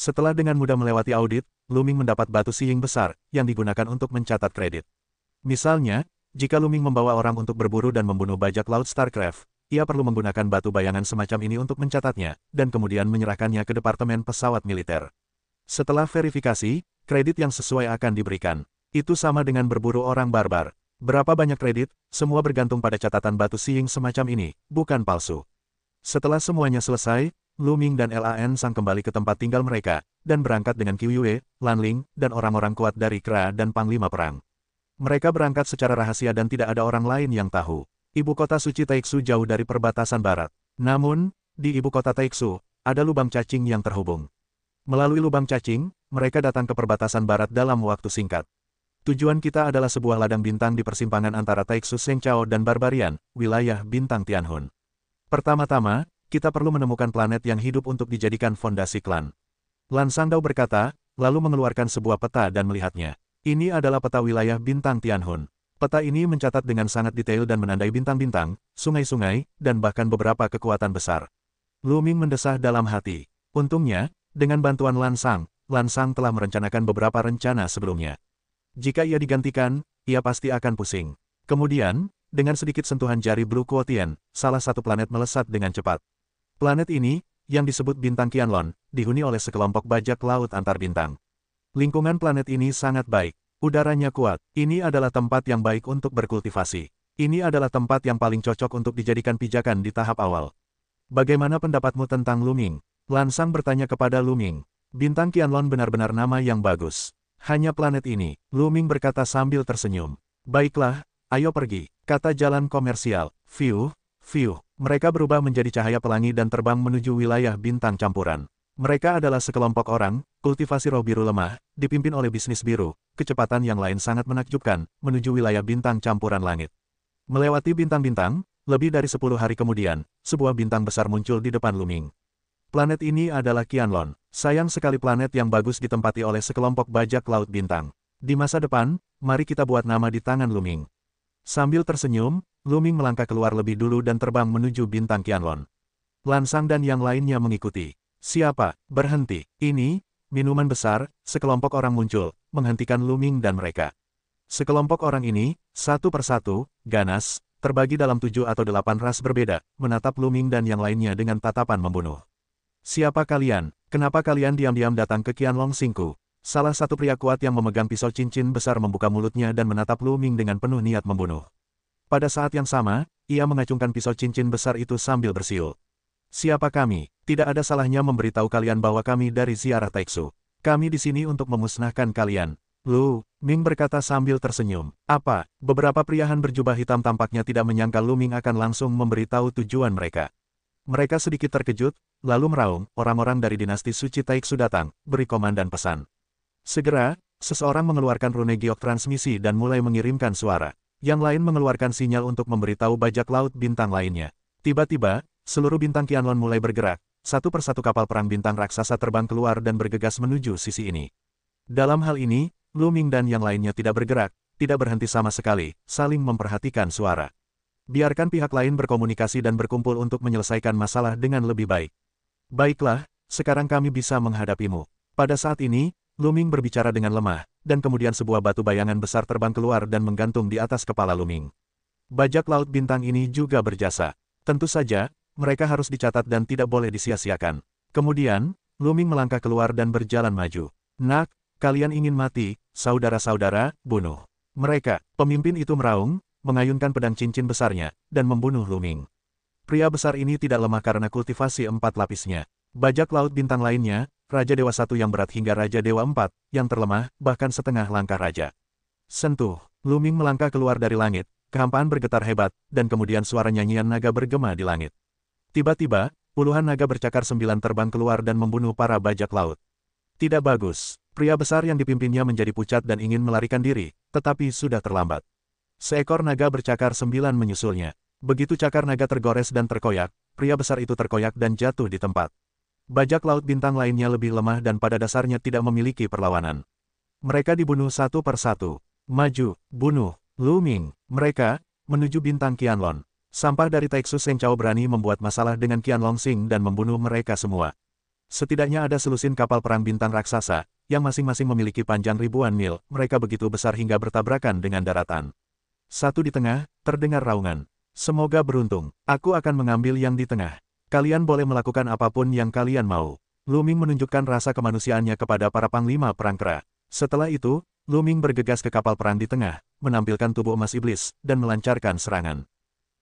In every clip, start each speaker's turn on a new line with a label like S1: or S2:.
S1: Setelah dengan mudah melewati audit, Luming mendapat batu siying besar, yang digunakan untuk mencatat kredit. Misalnya, jika Luming membawa orang untuk berburu dan membunuh bajak laut StarCraft, ia perlu menggunakan batu bayangan semacam ini untuk mencatatnya, dan kemudian menyerahkannya ke Departemen Pesawat Militer. Setelah verifikasi, kredit yang sesuai akan diberikan. Itu sama dengan berburu orang barbar. Berapa banyak kredit, semua bergantung pada catatan batu siying semacam ini, bukan palsu. Setelah semuanya selesai, Luming dan Lan Sang kembali ke tempat tinggal mereka, dan berangkat dengan Qiu Yue, Lan Ling, dan orang-orang kuat dari Kra dan Panglima Perang. Mereka berangkat secara rahasia dan tidak ada orang lain yang tahu. Ibu kota suci Taixu jauh dari perbatasan barat. Namun, di ibu kota Taixu, ada lubang cacing yang terhubung. Melalui lubang cacing, mereka datang ke perbatasan barat dalam waktu singkat. Tujuan kita adalah sebuah ladang bintang di persimpangan antara Taixu Shengchao dan Barbarian, wilayah bintang Tianhun. Pertama-tama, kita perlu menemukan planet yang hidup untuk dijadikan fondasi klan. Lan Sangdao berkata, lalu mengeluarkan sebuah peta dan melihatnya. Ini adalah peta wilayah bintang Tianhun. Peta ini mencatat dengan sangat detail dan menandai bintang-bintang, sungai-sungai, dan bahkan beberapa kekuatan besar. Luming mendesah dalam hati. Untungnya, dengan bantuan Lan Sang telah merencanakan beberapa rencana sebelumnya. Jika ia digantikan, ia pasti akan pusing. Kemudian, dengan sedikit sentuhan jari Blue Quotient, salah satu planet melesat dengan cepat. Planet ini, yang disebut bintang Qianlong, dihuni oleh sekelompok bajak laut antar bintang. Lingkungan planet ini sangat baik. Udaranya kuat. Ini adalah tempat yang baik untuk berkultivasi. Ini adalah tempat yang paling cocok untuk dijadikan pijakan di tahap awal. Bagaimana pendapatmu tentang Luming? Lan Sang bertanya kepada Luming. Bintang Qianlong benar-benar nama yang bagus. Hanya planet ini, Luming berkata sambil tersenyum. Baiklah, ayo pergi, kata jalan komersial. Fiu. Mereka berubah menjadi cahaya pelangi dan terbang menuju wilayah bintang campuran. Mereka adalah sekelompok orang, kultivasi roh biru lemah, dipimpin oleh bisnis biru, kecepatan yang lain sangat menakjubkan, menuju wilayah bintang campuran langit. Melewati bintang-bintang, lebih dari 10 hari kemudian, sebuah bintang besar muncul di depan Luming. Planet ini adalah Qianlong. Sayang sekali planet yang bagus ditempati oleh sekelompok bajak laut bintang. Di masa depan, mari kita buat nama di tangan Luming. Sambil tersenyum, Luming melangkah keluar lebih dulu dan terbang menuju bintang Qianlong. Lan Sang dan yang lainnya mengikuti. Siapa? Berhenti. Ini, minuman besar, sekelompok orang muncul, menghentikan Luming dan mereka. Sekelompok orang ini, satu persatu, ganas, terbagi dalam 7 atau 8 ras berbeda, menatap Luming dan yang lainnya dengan tatapan membunuh. Siapa kalian? Kenapa kalian diam-diam datang ke Qianlong Xingku? Salah satu pria kuat yang memegang pisau cincin besar membuka mulutnya dan menatap Luming dengan penuh niat membunuh. Pada saat yang sama, ia mengacungkan pisau cincin besar itu sambil bersiul. Siapa kami? Tidak ada salahnya memberitahu kalian bahwa kami dari ziarah Taixu. Kami di sini untuk memusnahkan kalian. Lu, Ming berkata sambil tersenyum. Apa? Beberapa priahan berjubah hitam tampaknya tidak menyangka Luming akan langsung memberitahu tujuan mereka. Mereka sedikit terkejut, lalu meraung, orang-orang dari dinasti suci Taixu datang, beri komandan pesan. Segera, seseorang mengeluarkan rune giok transmisi dan mulai mengirimkan suara. Yang lain mengeluarkan sinyal untuk memberitahu bajak laut bintang lainnya. Tiba-tiba, seluruh bintang Qianlong mulai bergerak, satu persatu kapal perang bintang raksasa terbang keluar dan bergegas menuju sisi ini. Dalam hal ini, Luming dan yang lainnya tidak bergerak, tidak berhenti sama sekali, saling memperhatikan suara. Biarkan pihak lain berkomunikasi dan berkumpul untuk menyelesaikan masalah dengan lebih baik. Baiklah, sekarang kami bisa menghadapimu. Pada saat ini, Luming berbicara dengan lemah, dan kemudian sebuah batu bayangan besar terbang keluar dan menggantung di atas kepala Luming. Bajak laut bintang ini juga berjasa. Tentu saja, mereka harus dicatat dan tidak boleh disia-siakan. Kemudian, Luming melangkah keluar dan berjalan maju. Nak, kalian ingin mati, saudara-saudara, bunuh mereka. Pemimpin itu meraung, mengayunkan pedang cincin besarnya, dan membunuh Luming. Pria besar ini tidak lemah karena kultivasi 4 lapisnya. Bajak laut bintang lainnya, Raja Dewa 1 yang berat hingga Raja Dewa 4, yang terlemah, bahkan setengah langkah raja. Sentuh, Luming melangkah keluar dari langit, kehampaan bergetar hebat, dan kemudian suara nyanyian naga bergema di langit. Tiba-tiba, puluhan naga bercakar 9 terbang keluar dan membunuh para bajak laut. Tidak bagus, pria besar yang dipimpinnya menjadi pucat dan ingin melarikan diri, tetapi sudah terlambat. Seekor naga bercakar 9 menyusulnya. Begitu cakar naga tergores dan terkoyak, pria besar itu terkoyak dan jatuh di tempat. Bajak laut bintang lainnya lebih lemah dan pada dasarnya tidak memiliki perlawanan. Mereka dibunuh satu persatu. Maju, bunuh, Luming, mereka, menuju bintang Qianlong. Sampah dari Taixu Shengchao berani membuat masalah dengan Qianlong Xing dan membunuh mereka semua. Setidaknya ada selusin kapal perang bintang raksasa, yang masing-masing memiliki panjang ribuan mil, mereka begitu besar hingga bertabrakan dengan daratan. Satu di tengah, terdengar raungan. Semoga beruntung, aku akan mengambil yang di tengah. Kalian boleh melakukan apapun yang kalian mau. Lu Ming menunjukkan rasa kemanusiaannya kepada para panglima perang kera. Setelah itu, Lu Ming bergegas ke kapal perang di tengah, menampilkan tubuh emas iblis, dan melancarkan serangan.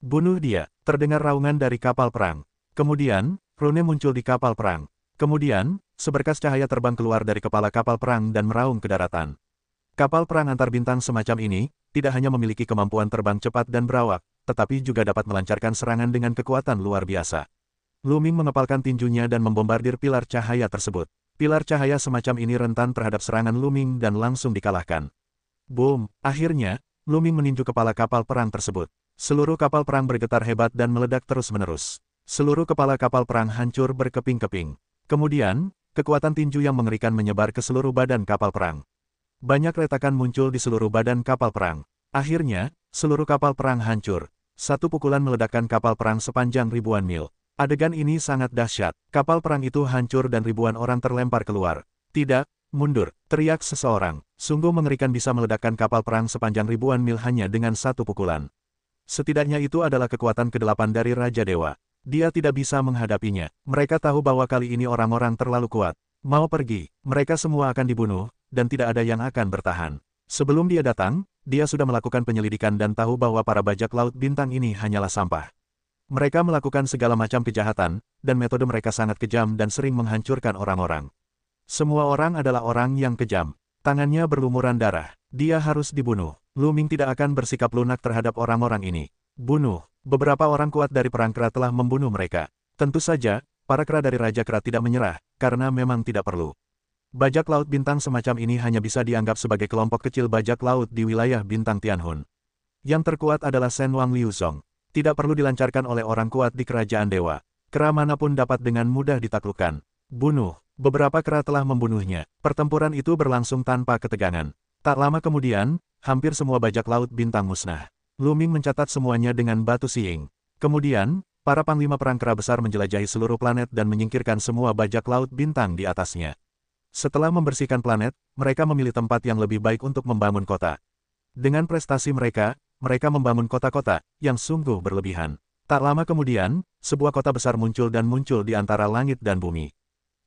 S1: Bunuh dia, terdengar raungan dari kapal perang. Kemudian, rune muncul di kapal perang. Kemudian, seberkas cahaya terbang keluar dari kepala kapal perang dan meraung ke daratan. Kapal perang antar bintang semacam ini, tidak hanya memiliki kemampuan terbang cepat dan berawak, tetapi juga dapat melancarkan serangan dengan kekuatan luar biasa. Lu Ming mengepalkan tinjunya dan membombardir pilar cahaya tersebut. Pilar cahaya semacam ini rentan terhadap serangan Lu Ming dan langsung dikalahkan. Boom! Akhirnya, Lu Ming meninju kepala kapal perang tersebut. Seluruh kapal perang bergetar hebat dan meledak terus-menerus. Seluruh kepala kapal perang hancur berkeping-keping. Kemudian, kekuatan tinju yang mengerikan menyebar ke seluruh badan kapal perang. Banyak retakan muncul di seluruh badan kapal perang. Akhirnya, seluruh kapal perang hancur. Satu pukulan meledakkan kapal perang sepanjang ribuan mil. Adegan ini sangat dahsyat. Kapal perang itu hancur dan ribuan orang terlempar keluar. Tidak, mundur, teriak seseorang. Sungguh mengerikan bisa meledakkan kapal perang sepanjang ribuan mil hanya dengan satu pukulan. Setidaknya itu adalah kekuatan ke-8 dari Raja Dewa. Dia tidak bisa menghadapinya. Mereka tahu bahwa kali ini orang-orang terlalu kuat. Mau pergi, mereka semua akan dibunuh, dan tidak ada yang akan bertahan. Sebelum dia datang, dia sudah melakukan penyelidikan dan tahu bahwa para bajak laut bintang ini hanyalah sampah. Mereka melakukan segala macam kejahatan, dan metode mereka sangat kejam dan sering menghancurkan orang-orang. Semua orang adalah orang yang kejam. Tangannya berlumuran darah. Dia harus dibunuh. Lu Ming tidak akan bersikap lunak terhadap orang-orang ini. Bunuh. Beberapa orang kuat dari perang kera telah membunuh mereka. Tentu saja, para kera dari Raja Kera tidak menyerah, karena memang tidak perlu. Bajak laut bintang semacam ini hanya bisa dianggap sebagai kelompok kecil bajak laut di wilayah bintang Tianhun. Yang terkuat adalah Shen Wang Liuzong. Tidak perlu dilancarkan oleh orang kuat di kerajaan dewa. Kera manapun dapat dengan mudah ditaklukkan. Bunuh. Beberapa kera telah membunuhnya. Pertempuran itu berlangsung tanpa ketegangan. Tak lama kemudian, hampir semua bajak laut bintang musnah. Lu Ming mencatat semuanya dengan batu siing. Kemudian, para panglima perang kera besar menjelajahi seluruh planet dan menyingkirkan semua bajak laut bintang di atasnya. Setelah membersihkan planet, mereka memilih tempat yang lebih baik untuk membangun kota. Dengan prestasi mereka membangun kota-kota yang sungguh berlebihan. Tak lama kemudian, sebuah kota besar muncul di antara langit dan bumi.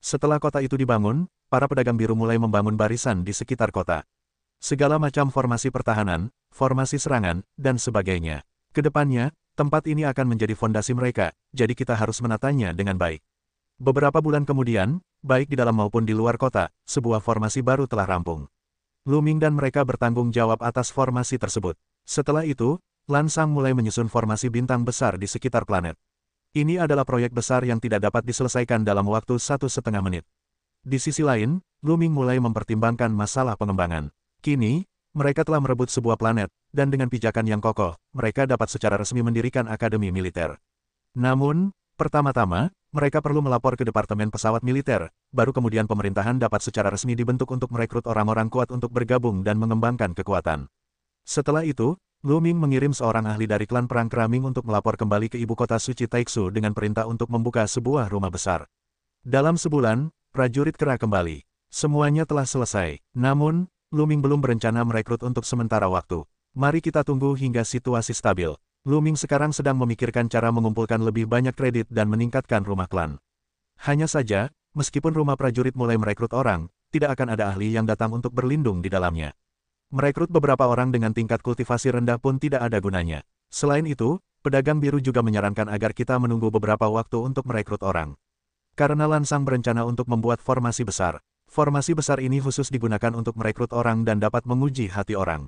S1: Setelah kota itu dibangun, para pedagang biru mulai membangun barisan di sekitar kota. Segala macam formasi pertahanan, formasi serangan, dan sebagainya. Kedepannya, tempat ini akan menjadi fondasi mereka, jadi kita harus menatanya dengan baik. Beberapa bulan kemudian, baik di dalam maupun di luar kota, sebuah formasi baru telah rampung. Lu Ming dan mereka bertanggung jawab atas formasi tersebut. Setelah itu, Lan Sang mulai menyusun formasi bintang besar di sekitar planet. Ini adalah proyek besar yang tidak dapat diselesaikan dalam waktu 1,5 menit. Di sisi lain, Lu Ming mulai mempertimbangkan masalah pengembangan. Kini, mereka telah merebut sebuah planet, dan dengan pijakan yang kokoh, mereka dapat secara resmi mendirikan akademi militer. Namun, pertama-tama, mereka perlu melapor ke Departemen Pesawat Militer, baru kemudian pemerintahan dapat secara resmi dibentuk untuk merekrut orang-orang kuat untuk bergabung dan mengembangkan kekuatan. Setelah itu, Lu Ming mengirim seorang ahli dari klan perang kera Ming untuk melapor kembali ke ibu kota suci Taixu dengan perintah untuk membuka sebuah rumah besar. Dalam sebulan, prajurit kera kembali. Semuanya telah selesai. Namun, Lu Ming belum berencana merekrut untuk sementara waktu. Mari kita tunggu hingga situasi stabil. Lu Ming sekarang sedang memikirkan cara mengumpulkan lebih banyak kredit dan meningkatkan rumah klan. Hanya saja, meskipun rumah prajurit mulai merekrut orang, tidak akan ada ahli yang datang untuk berlindung di dalamnya. Merekrut beberapa orang dengan tingkat kultivasi rendah pun tidak ada gunanya. Selain itu, pedagang biru juga menyarankan agar kita menunggu beberapa waktu untuk merekrut orang. Karena Lan Sang berencana untuk membuat formasi besar. Formasi besar ini khusus digunakan untuk merekrut orang dan dapat menguji hati orang.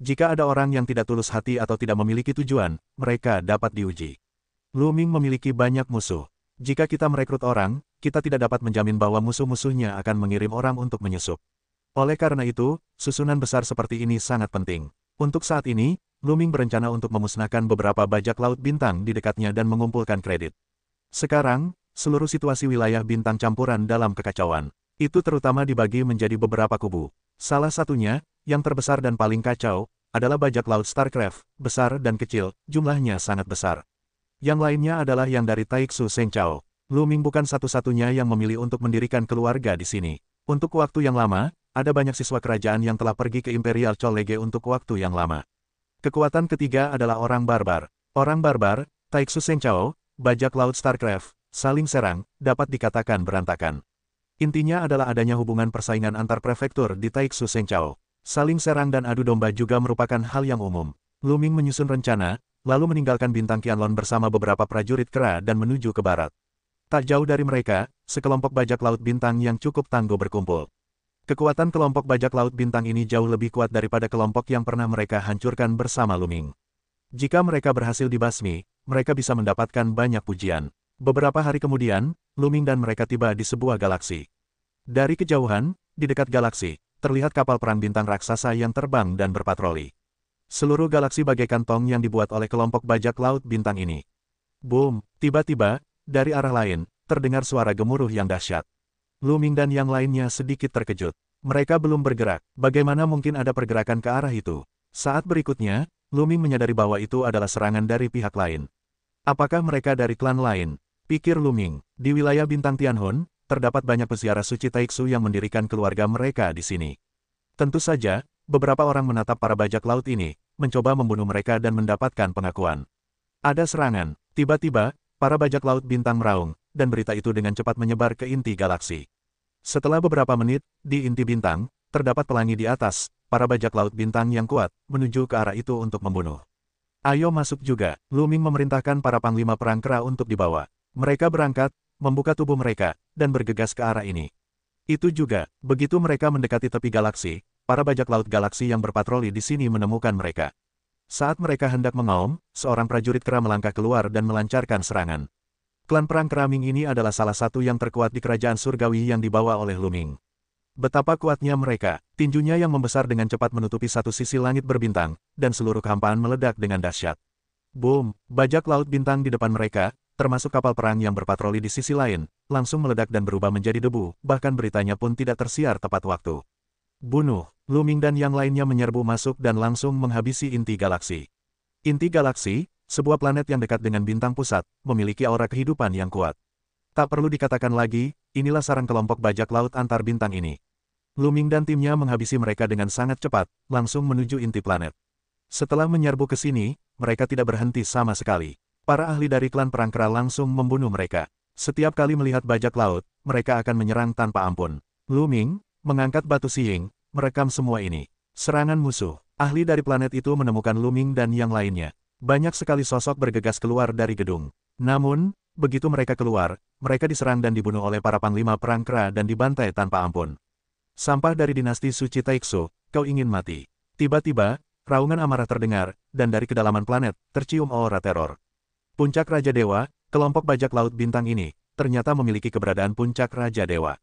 S1: Jika ada orang yang tidak tulus hati atau tidak memiliki tujuan, mereka dapat diuji. Lu Ming memiliki banyak musuh. Jika kita merekrut orang, kita tidak dapat menjamin bahwa musuh-musuhnya akan mengirim orang untuk menyusup. Oleh karena itu, susunan besar seperti ini sangat penting. Untuk saat ini, Lu Ming berencana untuk memusnahkan beberapa bajak laut bintang di dekatnya dan mengumpulkan kredit. Sekarang, seluruh situasi wilayah bintang campuran dalam kekacauan. Itu terutama dibagi menjadi beberapa kubu. Salah satunya, yang terbesar dan paling kacau, adalah bajak laut Starcraft, besar dan kecil, jumlahnya sangat besar. Yang lainnya adalah yang dari Taixu Sengchao. Lu Ming bukan satu-satunya yang memilih untuk mendirikan keluarga di sini. Untuk waktu yang lama, ada banyak siswa kerajaan yang telah pergi ke Imperial Chollege untuk waktu yang lama. Kekuatan ketiga adalah orang barbar. Orang barbar, Taiksu Senchao, bajak laut Starcraft, saling serang, dapat dikatakan berantakan. Intinya adalah adanya hubungan persaingan antar prefektur di Taiksu Senchao. Saling serang dan adu domba juga merupakan hal yang umum. Lu Ming menyusun rencana, lalu meninggalkan bintang Qianlong bersama beberapa prajurit kera dan menuju ke barat. Tak jauh dari mereka, sekelompok bajak laut bintang yang cukup tangguh berkumpul. Kekuatan kelompok bajak laut bintang ini jauh lebih kuat daripada kelompok yang pernah mereka hancurkan bersama Lu Ming. Jika mereka berhasil dibasmi, mereka bisa mendapatkan banyak pujian. Beberapa hari kemudian, Lu Ming dan mereka tiba di sebuah galaksi. Dari kejauhan, di dekat galaksi, terlihat kapal perang bintang raksasa yang terbang dan berpatroli. Seluruh galaksi bagaikan tong yang dibuat oleh kelompok bajak laut bintang ini. Boom! Tiba-tiba, dari arah lain, terdengar suara gemuruh yang dahsyat. Lu Ming dan yang lainnya sedikit terkejut. Mereka belum bergerak. Bagaimana mungkin ada pergerakan ke arah itu? Saat berikutnya, Lu Ming menyadari bahwa itu adalah serangan dari pihak lain. Apakah mereka dari klan lain? Pikir Lu Ming. Di wilayah bintang Tianhun, terdapat banyak peziarah suci Taiksu yang mendirikan keluarga mereka di sini. Tentu saja, beberapa orang menatap para bajak laut ini, mencoba membunuh mereka dan mendapatkan pengakuan. Ada serangan. Tiba-tiba, para bajak laut bintang meraung, dan berita itu dengan cepat menyebar ke inti galaksi. Setelah beberapa menit, di inti bintang, terdapat pelangi di atas, para bajak laut bintang yang kuat, menuju ke arah itu untuk membunuh. Ayo masuk juga, Lu Ming memerintahkan para panglima perang kera untuk dibawa. Mereka berangkat, membuka tubuh mereka, dan bergegas ke arah ini. Itu juga, begitu mereka mendekati tepi galaksi, para bajak laut galaksi yang berpatroli di sini menemukan mereka. Saat mereka hendak mengaum, seorang prajurit kera melangkah keluar dan melancarkan serangan. Klan perang kera Ming ini adalah salah satu yang terkuat di kerajaan surgawi yang dibawa oleh Lu Ming. Betapa kuatnya mereka, tinjunya yang membesar dengan cepat menutupi satu sisi langit berbintang, dan seluruh kehampaan meledak dengan dahsyat. Boom! Bajak laut bintang di depan mereka, termasuk kapal perang yang berpatroli di sisi lain, langsung meledak dan berubah menjadi debu, bahkan beritanya pun tidak tersiar tepat waktu. Bunuh! Lu Ming dan yang lainnya menyerbu masuk dan langsung menghabisi inti galaksi. Inti galaksi, sebuah planet yang dekat dengan bintang pusat, memiliki aura kehidupan yang kuat. Tak perlu dikatakan lagi, inilah sarang kelompok bajak laut antar bintang ini. Lu Ming dan timnya menghabisi mereka dengan sangat cepat, langsung menuju inti planet. Setelah menyerbu ke sini, mereka tidak berhenti sama sekali. Para ahli dari klan perang kera langsung membunuh mereka. Setiap kali melihat bajak laut, mereka akan menyerang tanpa ampun. Lu Ming mengangkat batu siing, merekam semua ini. Serangan musuh. Ahli dari planet itu menemukan Lu Ming dan yang lainnya. Banyak sekali sosok bergegas keluar dari gedung. Namun, begitu mereka keluar, mereka diserang dan dibunuh oleh para panglima perang kera dan dibantai tanpa ampun. Sampah dari dinasti suci Taiksu, kau ingin mati. Tiba-tiba, raungan amarah terdengar, dan dari kedalaman planet, tercium aura teror. Puncak Raja Dewa, kelompok bajak laut bintang ini, ternyata memiliki keberadaan Puncak Raja Dewa.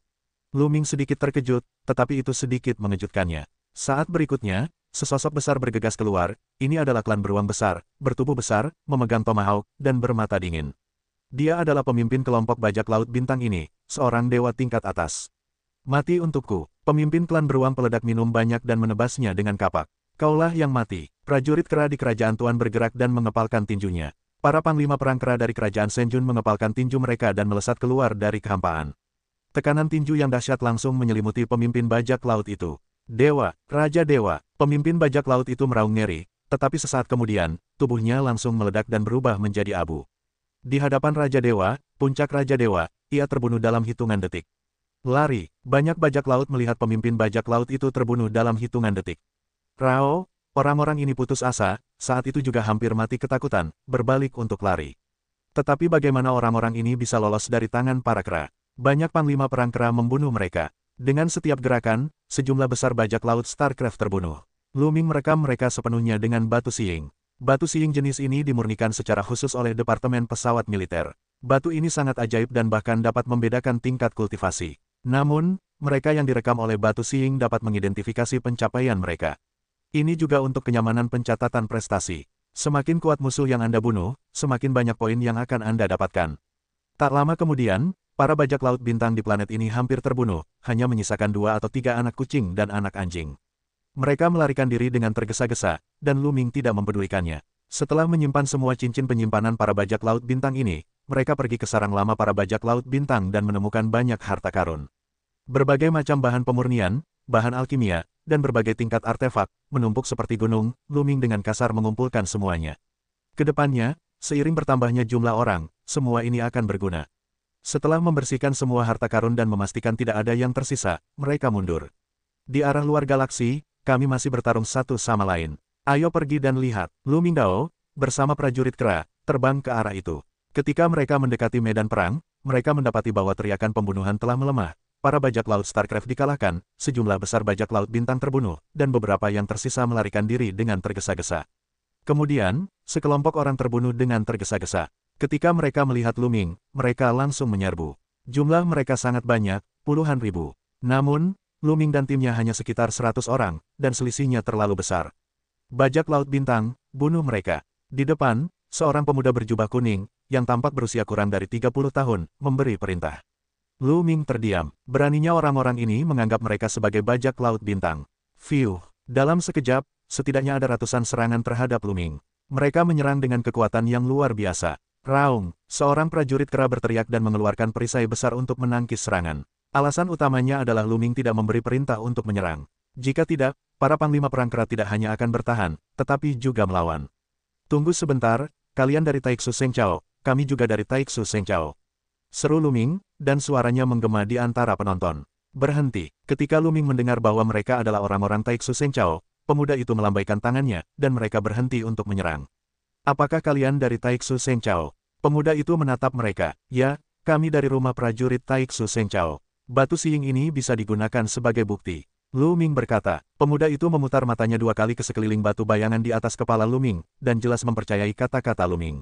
S1: Lu Ming sedikit terkejut, tetapi itu sedikit mengejutkannya. Saat berikutnya, sesosok besar bergegas keluar, ini adalah klan beruang besar, bertubuh besar, memegang tomahawk, dan bermata dingin. Dia adalah pemimpin kelompok bajak laut bintang ini, seorang dewa tingkat atas. Mati untukku, pemimpin klan beruang peledak minum banyak dan menebasnya dengan kapak. Kaulah yang mati. Prajurit kera di kerajaan Tuan bergerak dan mengepalkan tinjunya. Para panglima perang kera dari kerajaan Senjun mengepalkan tinju mereka dan melesat keluar dari kehampaan. Tekanan tinju yang dahsyat langsung menyelimuti pemimpin bajak laut itu. Dewa, Raja Dewa, pemimpin bajak laut itu meraung ngeri, tetapi sesaat kemudian, tubuhnya langsung meledak dan berubah menjadi abu. Di hadapan Raja Dewa, Puncak Raja Dewa, ia terbunuh dalam hitungan detik. Lari, banyak bajak laut melihat pemimpin bajak laut itu terbunuh dalam hitungan detik. Rao, orang-orang ini putus asa, saat itu juga hampir mati ketakutan, berbalik untuk lari. Tetapi bagaimana orang-orang ini bisa lolos dari tangan para kera? Banyak panglima perang kera membunuh mereka. Dengan setiap gerakan, sejumlah besar bajak laut Starcraft terbunuh. Lu Ming merekam mereka sepenuhnya dengan batu siing. Batu siing jenis ini dimurnikan secara khusus oleh Departemen Pesawat Militer. Batu ini sangat ajaib dan bahkan dapat membedakan tingkat kultivasi. Namun, mereka yang direkam oleh batu siing dapat mengidentifikasi pencapaian mereka. Ini juga untuk kenyamanan pencatatan prestasi. Semakin kuat musuh yang Anda bunuh, semakin banyak poin yang akan Anda dapatkan. Tak lama kemudian, para bajak laut bintang di planet ini hampir terbunuh, hanya menyisakan 2 atau 3 anak kucing dan anak anjing. Mereka melarikan diri dengan tergesa-gesa, dan Lu Ming tidak mempedulikannya. Setelah menyimpan semua cincin penyimpanan para bajak laut bintang ini, mereka pergi ke sarang lama para bajak laut bintang dan menemukan banyak harta karun. Berbagai macam bahan pemurnian, bahan alkimia, dan berbagai tingkat artefak, menumpuk seperti gunung, Luming dengan kasar mengumpulkan semuanya. Kedepannya, seiring bertambahnya jumlah orang, semua ini akan berguna. Setelah membersihkan semua harta karun dan memastikan tidak ada yang tersisa, mereka mundur. Di arah luar galaksi, kami masih bertarung satu sama lain. Ayo pergi dan lihat. Lu Mingdao, bersama prajurit kera, terbang ke arah itu. Ketika mereka mendekati medan perang, mereka mendapati bahwa teriakan pembunuhan telah melemah. Para bajak laut Starcraft dikalahkan, sejumlah besar bajak laut bintang terbunuh, dan beberapa yang tersisa melarikan diri dengan tergesa-gesa. Kemudian, sekelompok orang terbunuh dengan tergesa-gesa. Ketika mereka melihat Luming, mereka langsung menyerbu. Jumlah mereka sangat banyak, puluhan ribu. Namun, Luming dan timnya hanya sekitar 100 orang, dan selisihnya terlalu besar. Bajak laut bintang, bunuh mereka. Di depan, seorang pemuda berjubah kuning, yang tampak berusia kurang dari 30 tahun, memberi perintah. Luming terdiam. Beraninya orang-orang ini menganggap mereka sebagai bajak laut bintang. Fiuh. Dalam sekejap, setidaknya ada ratusan serangan terhadap Luming. Mereka menyerang dengan kekuatan yang luar biasa. Raung. Seorang prajurit kera berteriak dan mengeluarkan perisai besar untuk menangkis serangan. Alasan utamanya adalah Luming tidak memberi perintah untuk menyerang. Jika tidak, para panglima perang kera tidak hanya akan bertahan, tetapi juga melawan. Tunggu sebentar, kalian dari Taiksu Sengchao, kami juga dari Taiksu Sengchao. Seru Luming, dan suaranya menggema di antara penonton. Berhenti. Ketika Luming mendengar bahwa mereka adalah orang-orang Taiksu Sengchao, pemuda itu melambaikan tangannya, dan mereka berhenti untuk menyerang. Apakah kalian dari Taiksu Sengchao? Pemuda itu menatap mereka. Ya, kami dari rumah prajurit Taiksu Sengchao. Batu siing ini bisa digunakan sebagai bukti. Luming berkata. Pemuda itu memutar matanya 2 kali ke sekeliling batu bayangan di atas kepala Luming, dan jelas mempercayai kata-kata Luming.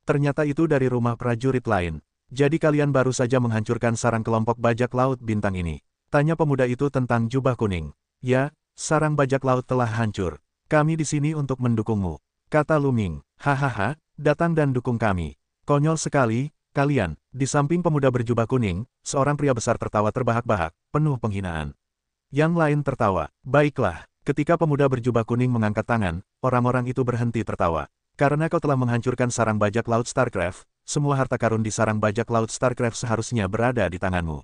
S1: Ternyata itu dari rumah prajurit lain. Jadi kalian baru saja menghancurkan sarang kelompok bajak laut bintang ini. Tanya pemuda itu tentang jubah kuning. Ya, sarang bajak laut telah hancur. Kami di sini untuk mendukungmu. Kata Luming. Hahaha, datang dan dukung kami. Konyol sekali, kalian. Di samping pemuda berjubah kuning, seorang pria besar tertawa terbahak-bahak, penuh penghinaan. Yang lain tertawa. Baiklah, ketika pemuda berjubah kuning mengangkat tangan, orang-orang itu berhenti tertawa. Karena kau telah menghancurkan sarang bajak laut Starcraft, semua harta karun di sarang bajak laut Starcraft seharusnya berada di tanganmu.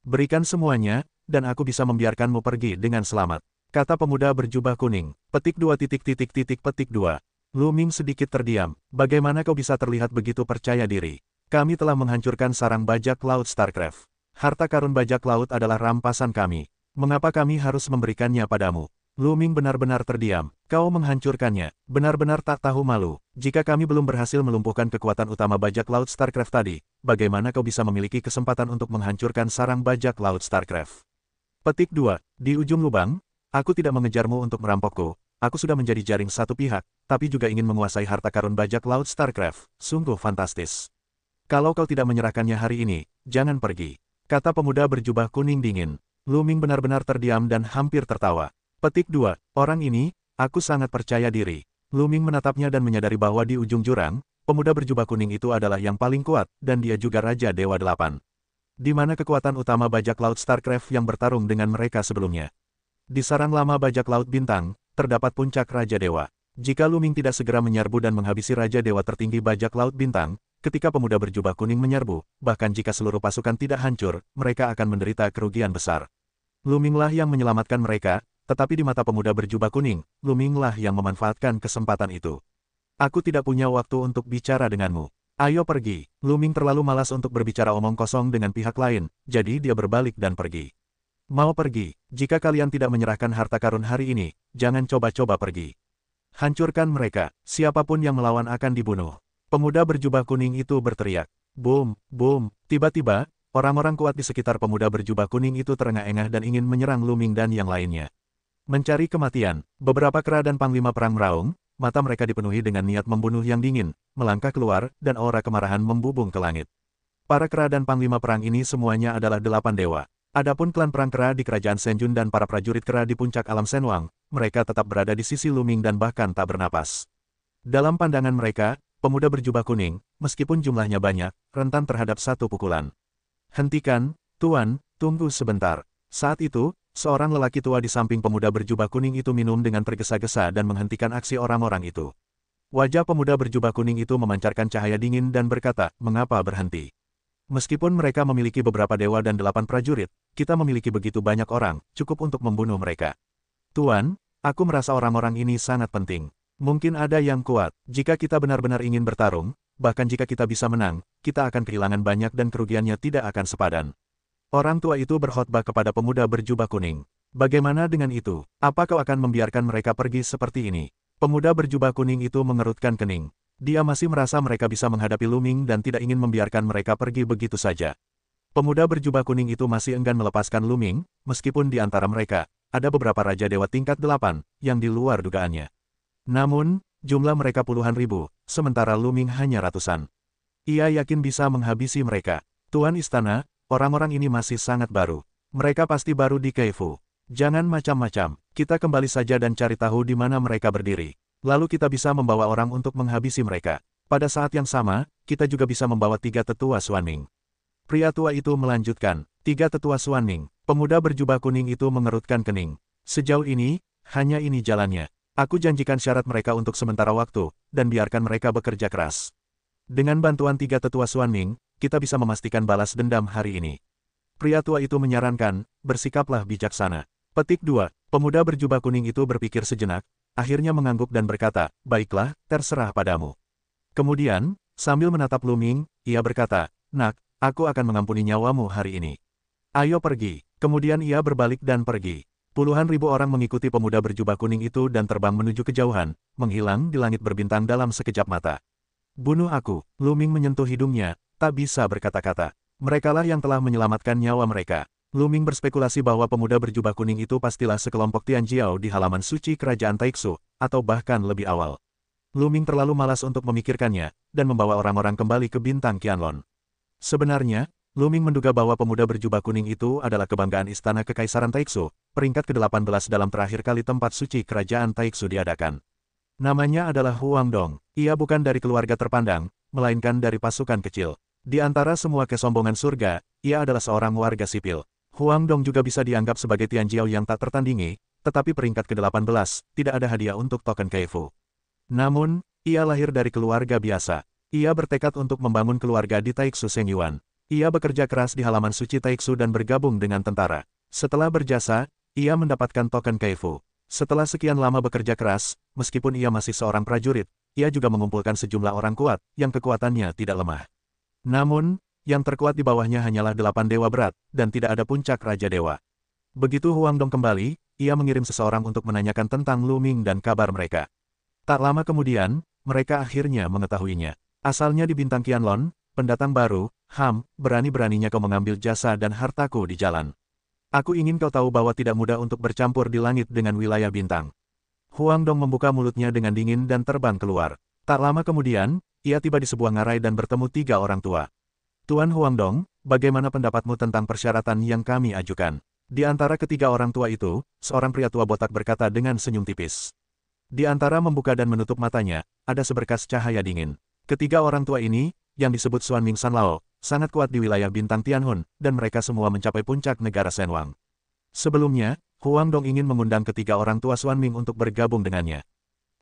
S1: Berikan semuanya, dan aku bisa membiarkanmu pergi dengan selamat. Kata pemuda berjubah kuning. Petik 2 petik 2. Luming sedikit terdiam. Bagaimana kau bisa terlihat begitu percaya diri? Kami telah menghancurkan sarang bajak laut Starcraft. Harta karun bajak laut adalah rampasan kami. Mengapa kami harus memberikannya padamu? Luming benar-benar terdiam. Kau menghancurkannya. Benar-benar tak tahu malu. Jika kami belum berhasil melumpuhkan kekuatan utama bajak laut Starcraft tadi, bagaimana kau bisa memiliki kesempatan untuk menghancurkan sarang bajak laut Starcraft? Petik 2. Di ujung lubang, aku tidak mengejarmu untuk merampokku. Aku sudah menjadi jaring satu pihak, tapi juga ingin menguasai harta karun bajak laut Starcraft. Sungguh fantastis. Kalau kau tidak menyerahkannya hari ini, jangan pergi. Kata pemuda berjubah kuning dingin. Luming benar-benar terdiam dan hampir tertawa. Petik 2. Orang ini, aku sangat percaya diri. Luming menatapnya dan menyadari bahwa di ujung jurang, pemuda berjubah kuning itu adalah yang paling kuat, dan dia juga Raja Dewa 8. Di mana kekuatan utama bajak laut Starcraft yang bertarung dengan mereka sebelumnya. Di sarang lama bajak laut bintang, terdapat puncak Raja Dewa. Jika Luming tidak segera menyerbu dan menghabisi Raja Dewa tertinggi bajak laut bintang, ketika pemuda berjubah kuning menyerbu, bahkan jika seluruh pasukan tidak hancur, mereka akan menderita kerugian besar. Luminglah yang menyelamatkan mereka, tetapi di mata pemuda berjubah kuning, Luminglah yang memanfaatkan kesempatan itu. Aku tidak punya waktu untuk bicara denganmu. Ayo pergi. Luming terlalu malas untuk berbicara omong kosong dengan pihak lain, jadi dia berbalik dan pergi. Mau pergi? Jika kalian tidak menyerahkan harta karun hari ini, jangan coba-coba pergi. Hancurkan mereka. Siapapun yang melawan akan dibunuh. Pemuda berjubah kuning itu berteriak. Boom, boom. Tiba-tiba, orang-orang kuat di sekitar pemuda berjubah kuning itu terengah-engah dan ingin menyerang Luming dan yang lainnya. Mencari kematian. Beberapa kera dan panglima perang meraung, mata mereka dipenuhi dengan niat membunuh yang dingin, melangkah keluar, dan aura kemarahan membubung ke langit. Para kera dan panglima perang ini semuanya adalah 8 dewa. Adapun klan perang kera di kerajaan Senjun dan para prajurit kera di puncak alam Senwang, mereka tetap berada di sisi Luming dan bahkan tak bernapas. Dalam pandangan mereka, pemuda berjubah kuning, meskipun jumlahnya banyak, rentan terhadap satu pukulan. Hentikan, Tuan, tunggu sebentar. Saat itu, seorang lelaki tua di samping pemuda berjubah kuning itu minum dengan tergesa-gesa dan menghentikan aksi orang-orang itu. Wajah pemuda berjubah kuning itu memancarkan cahaya dingin dan berkata, mengapa berhenti? Meskipun mereka memiliki beberapa dewa dan 8 prajurit, kita memiliki begitu banyak orang, cukup untuk membunuh mereka. Tuan, aku merasa orang-orang ini sangat penting. Mungkin ada yang kuat. Jika kita benar-benar ingin bertarung, bahkan jika kita bisa menang, kita akan kehilangan banyak dan kerugiannya tidak akan sepadan. Orang tua itu berkhotbah kepada pemuda berjubah kuning. Bagaimana dengan itu? Apa kau akan membiarkan mereka pergi seperti ini? Pemuda berjubah kuning itu mengerutkan kening. Dia masih merasa mereka bisa menghadapi Luming dan tidak ingin membiarkan mereka pergi begitu saja. Pemuda berjubah kuning itu masih enggan melepaskan Luming, meskipun di antara mereka, ada beberapa Raja Dewa tingkat 8, yang di luar dugaannya. Namun, jumlah mereka puluhan ribu, sementara Luming hanya ratusan. Ia yakin bisa menghabisi mereka. Tuan Istana, orang-orang ini masih sangat baru. Mereka pasti baru di Keifu. Jangan macam-macam, kita kembali saja dan cari tahu di mana mereka berdiri. Lalu kita bisa membawa orang untuk menghabisi mereka. Pada saat yang sama, kita juga bisa membawa 3 tetua Xuanming. Pria tua itu melanjutkan, 3 tetua Xuanming. Pemuda berjubah kuning itu mengerutkan kening. Sejauh ini, hanya ini jalannya. Aku janjikan syarat mereka untuk sementara waktu, dan biarkan mereka bekerja keras. Dengan bantuan 3 tetua Xuanming, kita bisa memastikan balas dendam hari ini. Pria tua itu menyarankan, bersikaplah bijaksana. Petik 2. Pemuda berjubah kuning itu berpikir sejenak, akhirnya mengangguk dan berkata, baiklah, terserah padamu. Kemudian, sambil menatap Luming, ia berkata, nak, aku akan mengampuni nyawamu hari ini. Ayo pergi. Kemudian ia berbalik dan pergi. Puluhan ribu orang mengikuti pemuda berjubah kuning itu dan terbang menuju kejauhan, menghilang di langit berbintang dalam sekejap mata. Bunuh aku. Luming menyentuh hidungnya, tak bisa berkata-kata. Merekalah yang telah menyelamatkan nyawa mereka. Luming berspekulasi bahwa pemuda berjubah kuning itu pastilah sekelompok Tianjiao di halaman suci kerajaan Taixu, atau bahkan lebih awal. Luming terlalu malas untuk memikirkannya, dan membawa orang-orang kembali ke bintang Qianlong. Sebenarnya, Luming menduga bahwa pemuda berjubah kuning itu adalah kebanggaan istana kekaisaran Taixu, peringkat ke-18 dalam terakhir kali tempat suci kerajaan Taixu diadakan. Namanya adalah Huang Dong. Ia bukan dari keluarga terpandang, melainkan dari pasukan kecil. Di antara semua kesombongan surga, ia adalah seorang warga sipil. Huang Dong juga bisa dianggap sebagai Tianjiao yang tak tertandingi, tetapi peringkat ke-18, tidak ada hadiah untuk token Keifu. Namun, ia lahir dari keluarga biasa. Ia bertekad untuk membangun keluarga di Taixu Sengyuan. Ia bekerja keras di halaman suci Taixu dan bergabung dengan tentara. Setelah berjasa, ia mendapatkan token Keifu. Setelah sekian lama bekerja keras, meskipun ia masih seorang prajurit, ia juga mengumpulkan sejumlah orang kuat, yang kekuatannya tidak lemah. Namun, yang terkuat di bawahnya hanyalah 8 dewa berat, dan tidak ada puncak Raja Dewa. Begitu Huang Dong kembali, ia mengirim seseorang untuk menanyakan tentang Luming dan kabar mereka. Tak lama kemudian, mereka akhirnya mengetahuinya. Asalnya di bintang Qianlong, pendatang baru, berani-beraninya kau mengambil jasa dan hartaku di jalan. Aku ingin kau tahu bahwa tidak mudah untuk bercampur di langit dengan wilayah bintang. Huang Dong membuka mulutnya dengan dingin dan terbang keluar. Tak lama kemudian, ia tiba di sebuah ngarai dan bertemu 3 orang tua. Tuan Huang Dong, bagaimana pendapatmu tentang persyaratan yang kami ajukan? Di antara ketiga orang tua itu, seorang pria tua botak berkata dengan senyum tipis. Di antara membuka dan menutup matanya, ada seberkas cahaya dingin. Ketiga orang tua ini, yang disebut Xuanming Sanlao, sangat kuat di wilayah bintang Tianhun, dan mereka semua mencapai puncak negara Shenwang. Sebelumnya, Huang Dong ingin mengundang ketiga orang tua Xuanming untuk bergabung dengannya.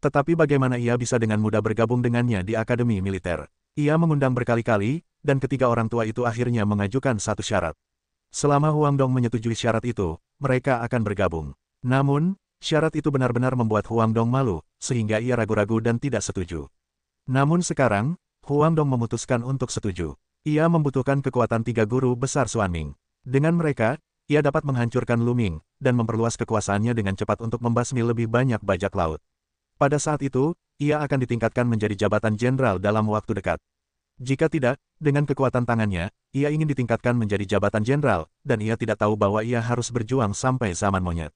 S1: Tetapi bagaimana ia bisa dengan mudah bergabung dengannya di akademi militer? Ia mengundang berkali-kali, dan ketiga orang tua itu akhirnya mengajukan satu syarat. Selama Huang Dong menyetujui syarat itu, mereka akan bergabung. Namun, syarat itu benar-benar membuat Huang Dong malu, sehingga ia ragu-ragu dan tidak setuju. Namun sekarang, Huang Dong memutuskan untuk setuju. Ia membutuhkan kekuatan 3 guru besar Xuanming. Dengan mereka, ia dapat menghancurkan Luming, dan memperluas kekuasaannya dengan cepat untuk membasmi lebih banyak bajak laut. Pada saat itu, ia akan ditingkatkan menjadi jabatan jenderal dalam waktu dekat. Jika tidak, dengan kekuatan tangannya, ia ingin ditingkatkan menjadi jabatan jenderal, dan ia tidak tahu bahwa ia harus berjuang sampai zaman monyet.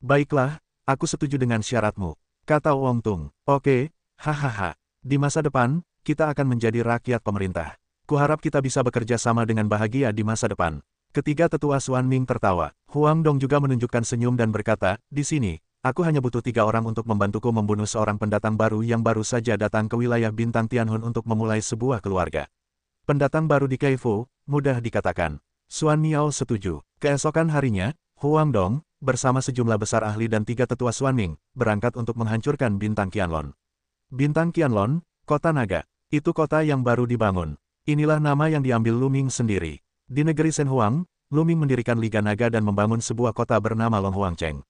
S1: Baiklah, aku setuju dengan syaratmu, kata Wong Tung. Oke, hahaha. Di masa depan, kita akan menjadi rakyat pemerintah. Kuharap kita bisa bekerja sama dengan bahagia di masa depan. Ketiga tetua Xuanming tertawa. Huang Dong juga menunjukkan senyum dan berkata, di sini, aku hanya butuh 3 orang untuk membantuku membunuh seorang pendatang baru yang baru saja datang ke wilayah bintang Tianhun untuk memulai sebuah keluarga. Pendatang baru di Keifu, mudah dikatakan. Xuan Miao setuju. Keesokan harinya, Huang Dong, bersama sejumlah besar ahli dan 3 tetua Xuanming, berangkat untuk menghancurkan bintang Qianlong. Bintang Qianlong, Kota Naga. Itu kota yang baru dibangun. Inilah nama yang diambil Lu Ming sendiri. Di negeri Shenhuang, Lu Ming mendirikan Liga Naga dan membangun sebuah kota bernama Longhuangcheng.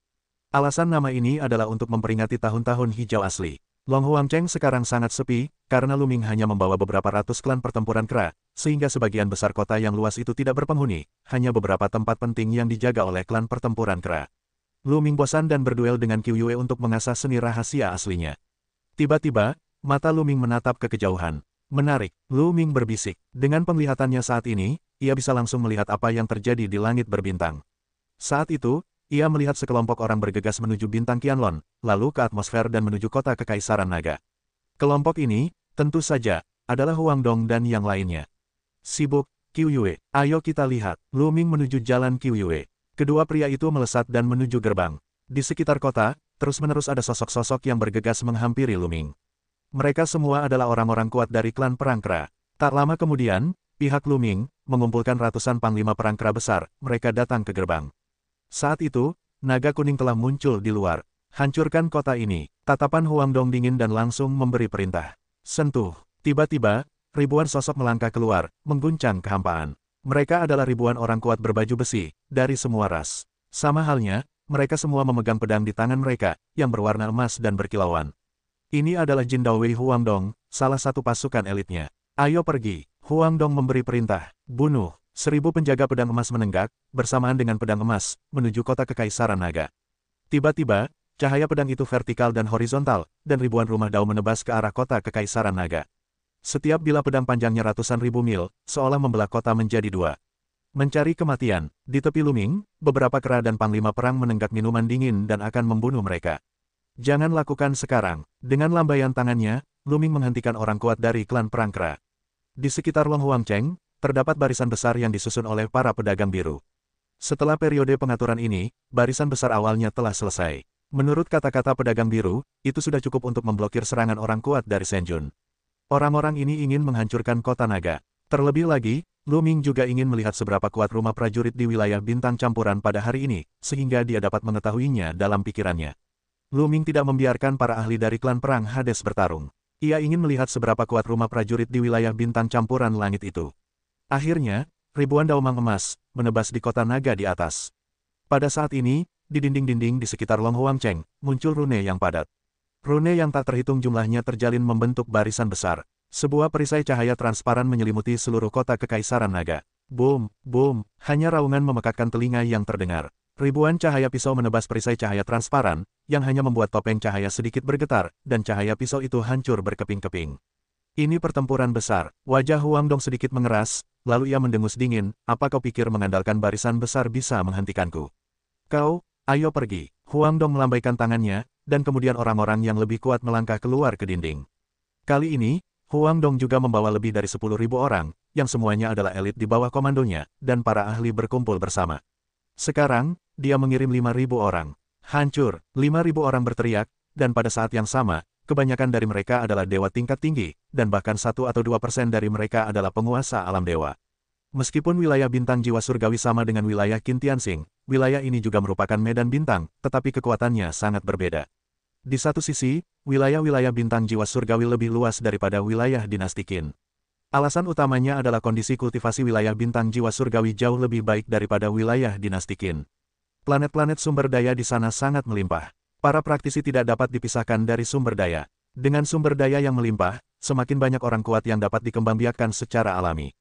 S1: Alasan nama ini adalah untuk memperingati tahun-tahun hijau asli. Longhuangcheng sekarang sangat sepi, karena Lu Ming hanya membawa beberapa ratus klan pertempuran kera, sehingga sebagian besar kota yang luas itu tidak berpenghuni, hanya beberapa tempat penting yang dijaga oleh klan pertempuran kera. Lu Ming bosan dan berduel dengan Qiu Yue untuk mengasah seni rahasia aslinya. Tiba-tiba, mata Lu Ming menatap ke kejauhan. Menarik, Lu Ming berbisik. Dengan penglihatannya saat ini, ia bisa langsung melihat apa yang terjadi di langit berbintang. Saat itu, ia melihat sekelompok orang bergegas menuju bintang Qianlong, lalu ke atmosfer dan menuju kota Kekaisaran Naga. Kelompok ini, tentu saja, adalah Huang Dong dan yang lainnya. Sibuk, Qiu Yue, ayo kita lihat. Lu Ming menuju jalan Qiu Yue. Kedua pria itu melesat dan menuju gerbang. Di sekitar kota, terus-menerus ada sosok-sosok yang bergegas menghampiri Lu Ming. Mereka semua adalah orang-orang kuat dari klan perang kera. Tak lama kemudian, pihak Lu Ming mengumpulkan ratusan panglima perang kera besar, mereka datang ke gerbang. Saat itu, naga kuning telah muncul di luar. Hancurkan kota ini. Tatapan Huang Dong dingin dan langsung memberi perintah. Sentuh. Tiba-tiba, ribuan sosok melangkah keluar, mengguncang kehampaan. Mereka adalah ribuan orang kuat berbaju besi, dari semua ras. Sama halnya, mereka semua memegang pedang di tangan mereka, yang berwarna emas dan berkilauan. Ini adalah Jin Dao Wei Huang Dong, salah satu pasukan elitnya. Ayo pergi. Huang Dong memberi perintah. Bunuh. 1000 penjaga pedang emas menenggak, bersamaan dengan pedang emas, menuju kota Kekaisaran Naga. Tiba-tiba, cahaya pedang itu vertikal dan horizontal, dan ribuan rumah dao menebas ke arah kota Kekaisaran Naga. Setiap bilah pedang panjangnya ratusan ribu mil, seolah membelah kota menjadi dua. Mencari kematian. Di tepi Lu Ming, beberapa kera dan panglima perang menenggak minuman dingin dan akan membunuh mereka. Jangan lakukan sekarang. Dengan lambaian tangannya, Lu Ming menghentikan orang kuat dari klan perang kera. Di sekitar Longhuangcheng, terdapat barisan besar yang disusun oleh para pedagang biru. Setelah periode pengaturan ini, barisan besar awalnya telah selesai. Menurut kata-kata pedagang biru, itu sudah cukup untuk memblokir serangan orang kuat dari Senjun. Orang-orang ini ingin menghancurkan kota naga. Terlebih lagi, Lu Ming juga ingin melihat seberapa kuat rumah prajurit di wilayah bintang campuran pada hari ini, sehingga dia dapat mengetahuinya dalam pikirannya. Lu Ming tidak membiarkan para ahli dari klan perang Hades bertarung. Ia ingin melihat seberapa kuat rumah prajurit di wilayah bintang campuran langit itu. Akhirnya, ribuan daumang emas menebas di kota naga di atas. Pada saat ini, di dinding-dinding di sekitar Longhuangcheng, muncul rune yang padat. Rune yang tak terhitung jumlahnya terjalin membentuk barisan besar. Sebuah perisai cahaya transparan menyelimuti seluruh kota Kekaisaran Naga. Boom, boom, hanya raungan memekakkan telinga yang terdengar. Ribuan cahaya pisau menebas perisai cahaya transparan, yang hanya membuat topeng cahaya sedikit bergetar, dan cahaya pisau itu hancur berkeping-keping. Ini pertempuran besar. Wajah Huang Dong sedikit mengeras, lalu ia mendengus dingin, apa kau pikir mengandalkan barisan besar bisa menghentikanku? Kau, ayo pergi. Huang Dong melambaikan tangannya, dan kemudian orang-orang yang lebih kuat melangkah keluar ke dinding. Kali ini, Huang Dong juga membawa lebih dari 10.000 orang, yang semuanya adalah elit di bawah komandonya, dan para ahli berkumpul bersama. Sekarang, dia mengirim 5.000 orang. Hancur, 5.000 orang berteriak, dan pada saat yang sama, kebanyakan dari mereka adalah dewa tingkat tinggi, dan bahkan 1 atau 2% dari mereka adalah penguasa alam dewa. Meskipun wilayah bintang jiwa surgawi sama dengan wilayah Qin Tianxing, wilayah ini juga merupakan medan bintang, tetapi kekuatannya sangat berbeda. Di satu sisi, wilayah-wilayah bintang jiwa surgawi lebih luas daripada wilayah dinasti Qin. Alasan utamanya adalah kondisi kultivasi wilayah bintang jiwa surgawi jauh lebih baik daripada wilayah dinasti Qin. Planet-planet sumber daya di sana sangat melimpah. Para praktisi tidak dapat dipisahkan dari sumber daya. Dengan sumber daya yang melimpah, semakin banyak orang kuat yang dapat dikembangbiakkan secara alami.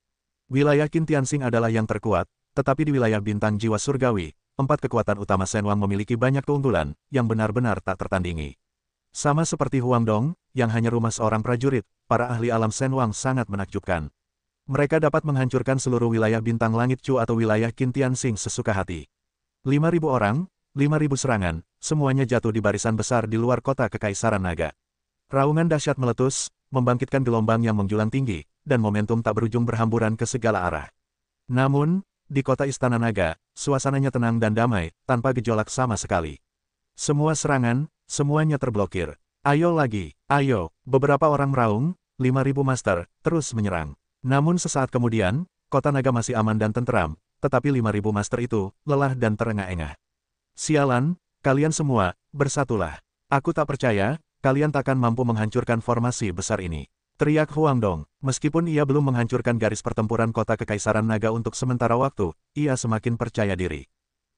S1: Wilayah Qin Tianxing adalah yang terkuat, tetapi di wilayah bintang jiwa surgawi, 4 kekuatan utama Shenhuang memiliki banyak keunggulan, yang benar-benar tak tertandingi. Sama seperti Huang Dong, yang hanya rumah seorang prajurit, para ahli alam Shenhuang sangat menakjubkan. Mereka dapat menghancurkan seluruh wilayah bintang langit Chu atau wilayah Qin Tianxing sesuka hati. 5.000 orang, 5.000 serangan, semuanya jatuh di barisan besar di luar kota Kekaisaran Naga. Raungan dahsyat meletus, membangkitkan gelombang yang menjulang tinggi, dan momentum tak berujung berhamburan ke segala arah. Namun, di kota Istana Naga, suasananya tenang dan damai, tanpa gejolak sama sekali. Semua serangan, semuanya terblokir. Ayo lagi, ayo, beberapa orang meraung, 5.000 master, terus menyerang. Namun sesaat kemudian, kota naga masih aman dan tenteram, tetapi 5.000 master itu, lelah dan terengah-engah. Sialan, kalian semua, bersatulah. Aku tak percaya, kalian takkan mampu menghancurkan formasi besar ini. Teriak Huang Dong. Meskipun ia belum menghancurkan garis pertempuran kota Kekaisaran Naga untuk sementara waktu, ia semakin percaya diri.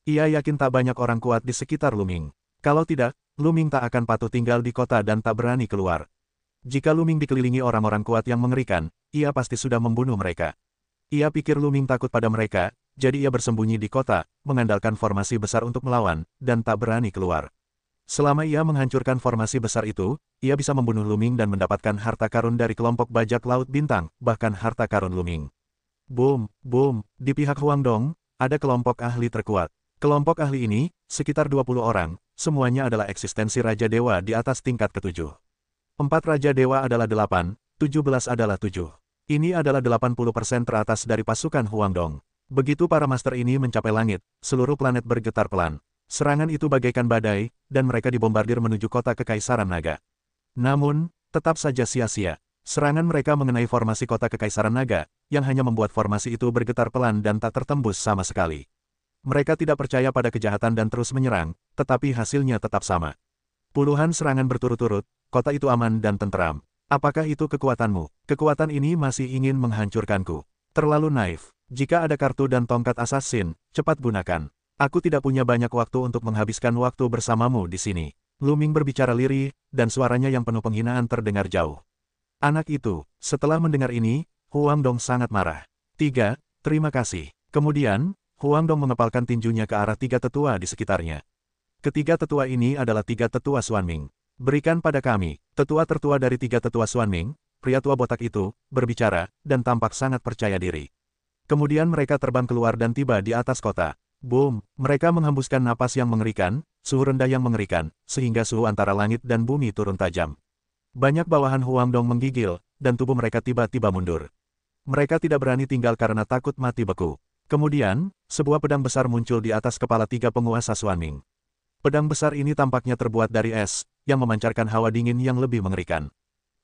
S1: Ia yakin tak banyak orang kuat di sekitar Luming. Kalau tidak, Luming tak akan patuh tinggal di kota dan tak berani keluar. Jika Luming dikelilingi orang-orang kuat yang mengerikan, ia pasti sudah membunuh mereka. Ia pikir Luming takut pada mereka, jadi ia bersembunyi di kota, mengandalkan formasi besar untuk melawan, dan tak berani keluar. Selama ia menghancurkan formasi besar itu, ia bisa membunuh Luming dan mendapatkan harta karun dari kelompok bajak laut bintang, bahkan harta karun Luming. Boom, boom, di pihak Huang Dong, ada kelompok ahli terkuat. Kelompok ahli ini, sekitar 20 orang, semuanya adalah eksistensi Raja Dewa di atas tingkat ke-7. 4 Raja Dewa adalah 8, 17 adalah 7. Ini adalah 80% teratas dari pasukan Huang Dong. Begitu para master ini mencapai langit, seluruh planet bergetar pelan. Serangan itu bagaikan badai, dan mereka dibombardir menuju kota Kekaisaran Naga. Namun, tetap saja sia-sia. Serangan mereka mengenai formasi kota Kekaisaran Naga, yang hanya membuat formasi itu bergetar pelan dan tak tertembus sama sekali. Mereka tidak percaya pada kejahatan dan terus menyerang, tetapi hasilnya tetap sama. Puluhan serangan berturut-turut, kota itu aman dan tenteram. Apakah itu kekuatanmu? Kekuatan ini masih ingin menghancurkanku. Terlalu naif. Jika ada kartu dan tongkat assassin, cepat gunakan. Aku tidak punya banyak waktu untuk menghabiskan waktu bersamamu di sini. Luming berbicara lirih, dan suaranya yang penuh penghinaan terdengar jauh. Anak itu, setelah mendengar ini, Huang Dong sangat marah. 3. Terima kasih. Kemudian, Huang Dong mengepalkan tinjunya ke arah 3 tetua di sekitarnya. Ketiga tetua ini adalah 3 tetua Xuanming. Berikan pada kami. Tetua tertua dari 3 tetua Xuanming, pria tua botak itu, berbicara, dan tampak sangat percaya diri. Kemudian mereka terbang keluar dan tiba di atas kota. Boom, mereka menghembuskan napas yang mengerikan, suhu rendah yang mengerikan, sehingga suhu antara langit dan bumi turun tajam. Banyak bawahan Huang Dong menggigil, dan tubuh mereka tiba-tiba mundur. Mereka tidak berani tinggal karena takut mati beku. Kemudian, sebuah pedang besar muncul di atas kepala 3 penguasa Xuanming. Pedang besar ini tampaknya terbuat dari es, yang memancarkan hawa dingin yang lebih mengerikan.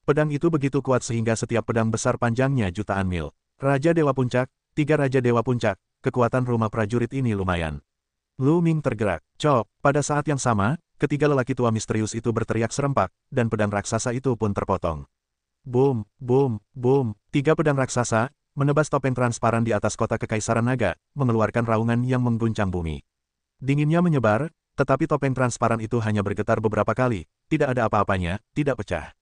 S1: Pedang itu begitu kuat sehingga setiap pedang besar panjangnya jutaan mil. Raja Dewa Puncak, 3 Raja Dewa Puncak, kekuatan rumah prajurit ini lumayan. Luming tergerak. Cok, pada saat yang sama, ketiga lelaki tua misterius itu berteriak serempak, dan pedang raksasa itu pun terpotong. Boom, boom, boom, 3 pedang raksasa, menebas topeng transparan di atas kota Kekaisaran Naga, mengeluarkan raungan yang mengguncang bumi. Dinginnya menyebar, tetapi topeng transparan itu hanya bergetar beberapa kali, tidak ada apa-apanya, tidak pecah.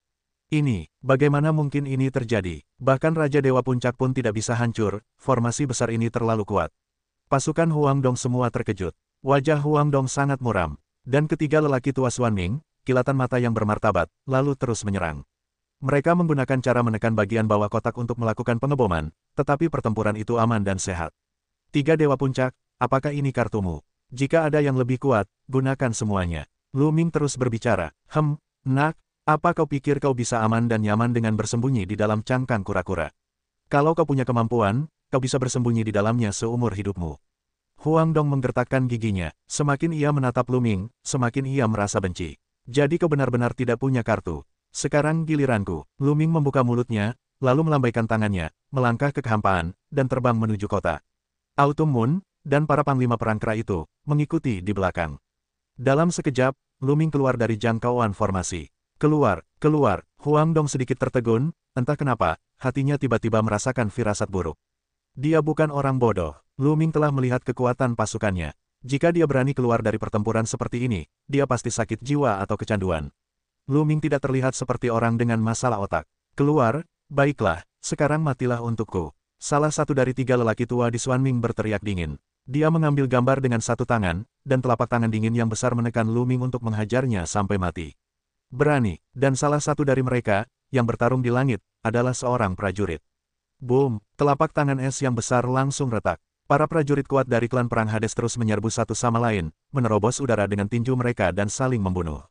S1: Ini, bagaimana mungkin ini terjadi? Bahkan Raja Dewa Puncak pun tidak bisa hancur, formasi besar ini terlalu kuat. Pasukan Huang Dong semua terkejut. Wajah Huang Dong sangat muram. Dan ketiga lelaki tua Xuanming, kilatan mata yang bermartabat, lalu terus menyerang. Mereka menggunakan cara menekan bagian bawah kotak untuk melakukan pengeboman, tetapi pertempuran itu aman dan sehat. 3 Dewa Puncak, apakah ini kartumu? Jika ada yang lebih kuat, gunakan semuanya. Luming terus berbicara. Nak, apa kau pikir kau bisa aman dan nyaman dengan bersembunyi di dalam cangkang kura-kura? Kalau kau punya kemampuan, kau bisa bersembunyi di dalamnya seumur hidupmu. Huang Dong menggertakkan giginya. Semakin ia menatap Luming, semakin ia merasa benci. Jadi kau benar-benar tidak punya kartu. Sekarang giliranku. Luming membuka mulutnya, lalu melambaikan tangannya, melangkah ke kehampaan, dan terbang menuju kota. Autumn Moon, dan para panglima perang kera itu, mengikuti di belakang. Dalam sekejap, Luming keluar dari jangkauan formasi. Keluar, keluar, Huang Dong sedikit tertegun, entah kenapa, hatinya tiba-tiba merasakan firasat buruk. Dia bukan orang bodoh, Luming telah melihat kekuatan pasukannya. Jika dia berani keluar dari pertempuran seperti ini, dia pasti sakit jiwa atau kecanduan. Luming tidak terlihat seperti orang dengan masalah otak. Keluar, baiklah, sekarang matilah untukku. Salah satu dari 3 lelaki tua di Xuanming berteriak dingin. Dia mengambil gambar dengan satu tangan, dan telapak tangan dingin yang besar menekan Luming untuk menghajarnya sampai mati. Berani, dan salah satu dari mereka, yang bertarung di langit, adalah seorang prajurit. Boom, telapak tangan es yang besar langsung retak. Para prajurit kuat dari klan perang Hades terus menyerbu satu sama lain, menerobos udara dengan tinju mereka dan saling membunuh.